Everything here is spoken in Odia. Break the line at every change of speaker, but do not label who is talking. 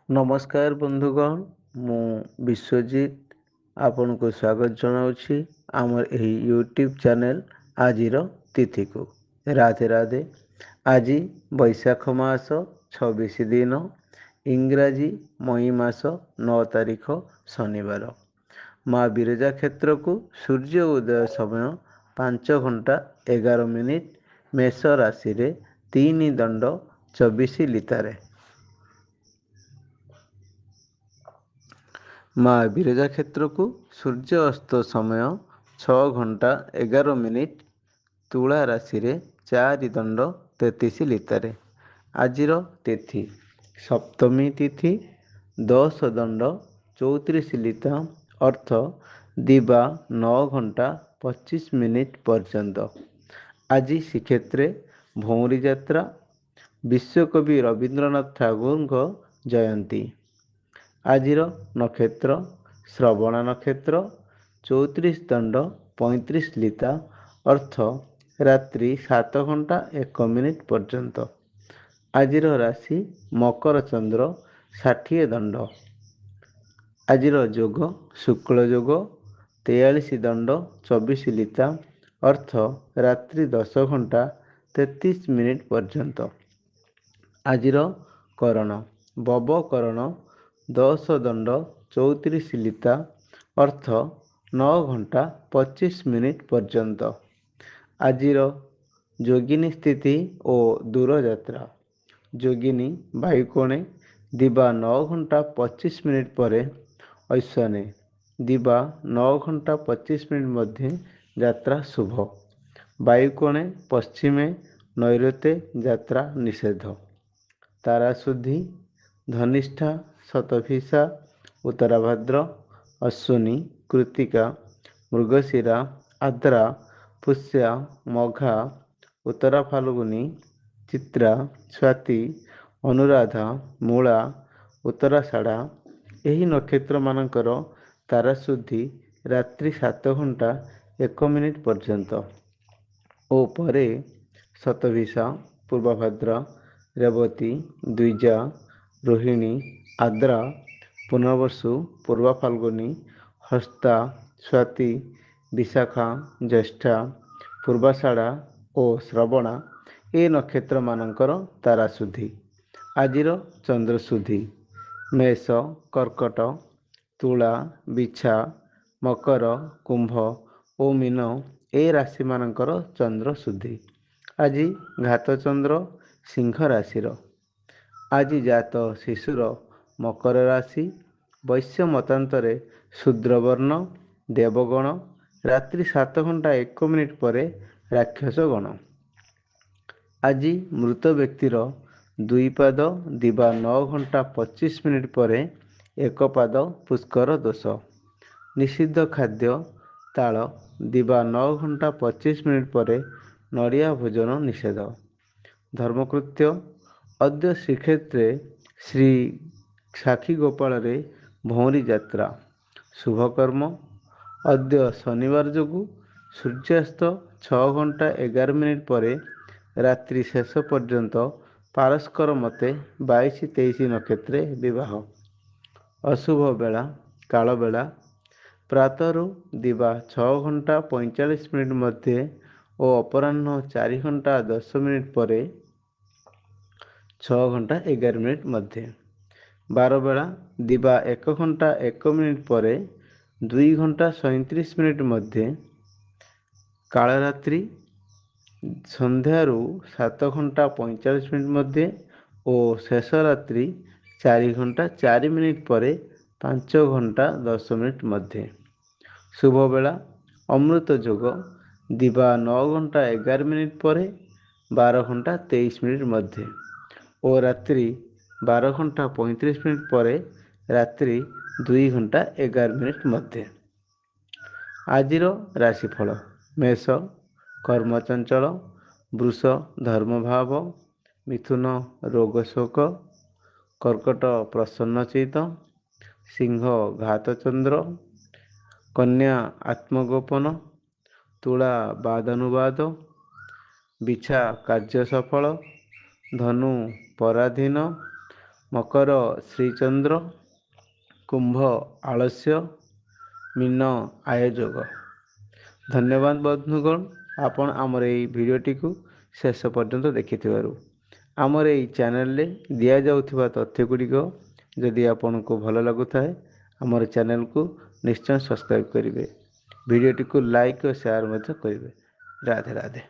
ନମସ୍କାର ବନ୍ଧୁଗଣ, ମୁଁ ବିଶ୍ୱଜିତ ଆପଣଙ୍କୁ ସ୍ୱାଗତ ଜଣାଉଛି ଆମର ଏହି ୟୁଟ୍ୟୁବ୍ ଚ୍ୟାନେଲ୍ ଆଜିର ତିଥିକୁ। ରାଧେ ରାଧେ। ଆଜି ବୈଶାଖ ମାସ 26 ଦିନ, ଇଂରାଜୀ ମଇ ମାସ 9 ତାରିଖ ଶନିବାର। ମା ବିରଜା କ୍ଷେତ୍ରକୁ ସୂର୍ଯ୍ୟ ଉଦୟ ସମୟ 5 ଘଣ୍ଟା 11 ମିନିଟ୍, ମେଷ ରାଶିରେ 3 ଦଣ୍ଡ 24 ଲିତାରେ। ମା ବିରଜା କ୍ଷେତ୍ରକୁ ସୂର୍ଯ୍ୟ ଅସ୍ତ ସମୟ 6 ଘଣ୍ଟା 11 ମିନିଟ୍, ତୁଳା ରାଶିରେ 4 ଦଣ୍ଡ 33 ଲିତାରେ। ଆଜିର ତିଥି ସପ୍ତମୀ ତିଥି, 10 ଦଣ୍ଡ 34 ଲିତା, ଅର୍ଥ ଦିବା 9 ଘଣ୍ଟା 25 ମିନିଟ୍ ପର୍ଯ୍ୟନ୍ତ। ଆଜି ଶ୍ରୀକ୍ଷେତ୍ରରେ ଭଉଁରୀ ଯାତ୍ରା, ବିଶ୍ୱକବି ରବୀନ୍ଦ୍ରନାଥ ଠାକୁରଙ୍କ ଜୟନ୍ତୀ। ଆଜିର ନକ୍ଷତ୍ର ଶ୍ରବଣ ନକ୍ଷତ୍ର, 34 ଦଣ୍ଡ 35 ଲିତା, ଅର୍ଥ ରାତ୍ରି 7 ଘଣ୍ଟା 1 ମିନିଟ୍ ପର୍ଯ୍ୟନ୍ତ। ଆଜିର ରାଶି ମକର, ଚନ୍ଦ୍ର 60 ଦଣ୍ଡ। ଆଜିର ଯୋଗ ଶୁକ୍ଳ ଯୋଗ, 43 ଦଣ୍ଡ 24 ଲିତା, ଅର୍ଥ ରାତ୍ରି 10 ଘଣ୍ଟା 33 ମିନିଟ୍ ପର୍ଯ୍ୟନ୍ତ। ଆଜିର କରଣ ବବ କରଣ, 10 ଦଣ୍ଡ 34 ଲିତା, ଅର୍ଥ 9 ଘଣ୍ଟା 25 ମିନିଟ୍ ପର୍ଯ୍ୟନ୍ତ। ଆଜିର ଯୋଗିନୀ ସ୍ଥିତି ଓ ଦୂରଯାତ୍ରା। ଯୋଗିନୀ ବାୟୁକୋଣେ, ଦିବା 9 ଘଣ୍ଟା 25 ମିନିଟ୍ ପରେ ଐଶାନେ, ଦିବା 9 ଘଣ୍ଟା 25 ମିନିଟ୍ ମଧ୍ୟ ଯାତ୍ରା ଶୁଭ। ବାୟୁକୋଣେ ପଶ୍ଚିମେ, ନୈଋତ୍ୟ ଯାତ୍ରା ନିଷେଧ। ତାରାଶୁଦ୍ଧି ଧନିଷ୍ଠା, ଶତଭିଷା, ଉତ୍ତରାଭାଦ୍ର, ଅଶ୍ୱିନୀ, କୃତ୍ତିକା, ମୃଗଶିରା, ଆଦ୍ରା, ପୁଷ୍ୟା, ମଘା, ଉତ୍ତରା ଫାଲ୍ଗୁନୀ, ଚିତ୍ରା, ସ୍ୱାତି, ଅନୁରାଧା, ମୂଳା, ଉତ୍ତରାଷାଢ଼ା। ଏହି ନକ୍ଷତ୍ରମାନଙ୍କର ତାରାଶୁଦ୍ଧି ରାତ୍ରି 7 ଘଣ୍ଟା 1 ମିନିଟ୍ ପର୍ଯ୍ୟନ୍ତ ଓ ପରେ ଶତଭିଷା, ପୂର୍ବଭାଦ୍ରା, ରେବତୀ, ଦ୍ୱିଜା, ରୋହିଣୀ, ଆଦ୍ରା, ପୁନର୍ବସୁ, ପୂର୍ବ ଫାଲ୍ଗୁନୀ, ହସ୍ତା, ସ୍ୱାତି, ବିଶାଖା, ଜ୍ୟେଷ୍ଠା, ପୂର୍ବାଷାଢ଼ା ଓ ଶ୍ରବଣା ଏ ନକ୍ଷତ୍ରମାନଙ୍କର ତାରାଶୁଦ୍ଧି। ଆଜିର ଚନ୍ଦ୍ରଶୁଦ୍ଧି ମେଷ, କର୍କଟ, ତୁଳା, ବିଛା, ମକର, କୁମ୍ଭ ଓ ମୀନ ଏ ରାଶିମାନଙ୍କର ଚନ୍ଦ୍ରଶୁଦ୍ଧି। ଆଜି ଘାତଚନ୍ଦ୍ର ସିଂହ ରାଶିର। ଆଜି ଜାତ ଶିଶୁର ମକର ରାଶି, ବୈଶ୍ୟ ମତାନ୍ତରେ ଶୂଦ୍ରବର୍ଣ୍ଣ, ଦେବଗଣ, ରାତ୍ରି 7 ଘଣ୍ଟା 1 ମିନିଟ୍ ପରେ ରାକ୍ଷସ ଗଣ। ଆଜି ମୃତ ବ୍ୟକ୍ତିର 2 ପାଦ, ଦିବା 9 ଘଣ୍ଟା 25 ମିନିଟ୍ ପରେ 1 ପାଦ ପୁଷ୍କର ଦୋଷ। ନିଷିଦ୍ଧ ଖାଦ୍ୟ ତାଳ, ଦିବା 9 ଘଣ୍ଟା 25 ମିନିଟ୍ ପରେ ନଡ଼ିଆ ଭୋଜନ ନିଷେଧ। ଧର୍ମକୃତ୍ୟ ଅଦ୍ୟ ଶ୍ରୀକ୍ଷେତ୍ରରେ ଶ୍ରୀ ସାକ୍ଷୀଗୋପାଳରେ ଭଉଁରୀ ଯାତ୍ରା। ଶୁଭକର୍ମ ଅଦ୍ୟ ଶନିବାର ଯୋଗୁଁ ସୂର୍ଯ୍ୟାସ୍ତ 6 ଘଣ୍ଟା 11 ମିନିଟ୍ ପରେ ରାତ୍ରି ଶେଷ ପର୍ଯ୍ୟନ୍ତ ପାରସ୍କର ମତେ 22-23 ନକ୍ଷତ୍ରରେ ବିବାହ। ଅଶୁଭ ବେଳା କାଳବେଳା ପ୍ରାତଃରୁ ଦିବା 6 ଘଣ୍ଟା 45 ମିନିଟ୍ ମଧ୍ୟରେ ଓ ଅପରାହ୍ନ 4 ଘଣ୍ଟା 10 ମିନିଟ୍ ପରେ 6 ଘଣ୍ଟା 11 ମିନିଟ୍ ମଧ୍ୟରେ। ବାରବେଳା ଦିବା 1 ଘଣ୍ଟା 1 ମିନିଟ୍ ପରେ 2 ଘଣ୍ଟା 37 ମିନିଟ୍ ମଧ୍ୟରେ। କାଳରାତ୍ରି ସନ୍ଧ୍ୟାରୁ 7 ଘଣ୍ଟା 45 ମିନିଟ୍ ମଧ୍ୟରେ ଓ ଶେଷ ରାତ୍ରି 4 ଘଣ୍ଟା 4 ମିନିଟ୍ ପରେ 5 ଘଣ୍ଟା 10 ମିନିଟ୍ ମଧ୍ୟରେ। ଶୁଭବେଳା ଅମୃତ ଯୋଗ, ଦିବା 9 ଘଣ୍ଟା 11 ମିନିଟ୍ ପରେ 12 ଘଣ୍ଟା 23 ମିନିଟ୍ ମଧ୍ୟରେ ଓ ରାତ୍ରି 12 ଘଣ୍ଟା 35 ମିନିଟ୍ ପରେ ରାତ୍ରି 2 ଘଣ୍ଟା 11 ମିନିଟ୍ ମଧ୍ୟରେ। ଆଜିର ରାଶିଫଳ ମେଷ କର୍ମଚଞ୍ଚଳ, ବୃଷ ଧର୍ମଭାବ, ମିଥୁନ ରୋଗଶୋକ, କର୍କଟ ପ୍ରସନ୍ନଚିତ, ସିଂହ ଘାତଚନ୍ଦ୍ର, କନ୍ୟା ଆତ୍ମଗୋପନ, ତୁଳା ବାଦାନୁବାଦ, ବିଛା କାର୍ଯ୍ୟ ସଫଳ, ଧନୁ ପରାଧୀନ, ମକର ଶ୍ରୀଚନ୍ଦ୍ର, କୁମ୍ଭ ଆଳସ୍ୟ, ମୀନ ଆୟୋଯୋଗ। ଧନ୍ୟବାଦ ବନ୍ଧୁଗଣ, ଆପଣ ଆମର ଏହି ଭିଡ଼ିଓଟିକୁ ଶେଷ ପର୍ଯ୍ୟନ୍ତ ଦେଖିଥିବାରୁ। ଆମର ଏହି ଚ୍ୟାନେଲରେ ଦିଆଯାଉଥିବା ତଥ୍ୟ ଗୁଡ଼ିକ ଯଦି ଆପଣଙ୍କୁ ଭଲ ଲାଗୁଥାଏ, ଆମର ଚ୍ୟାନେଲକୁ ନିଶ୍ଚୟ ସବସ୍କ୍ରାଇବ୍ କରିବେ। ଭିଡ଼ିଓଟିକୁ ଲାଇକ୍ ଓ ସେୟାର ମଧ୍ୟ କରିବେ। ରାଧେ ରାଧେ।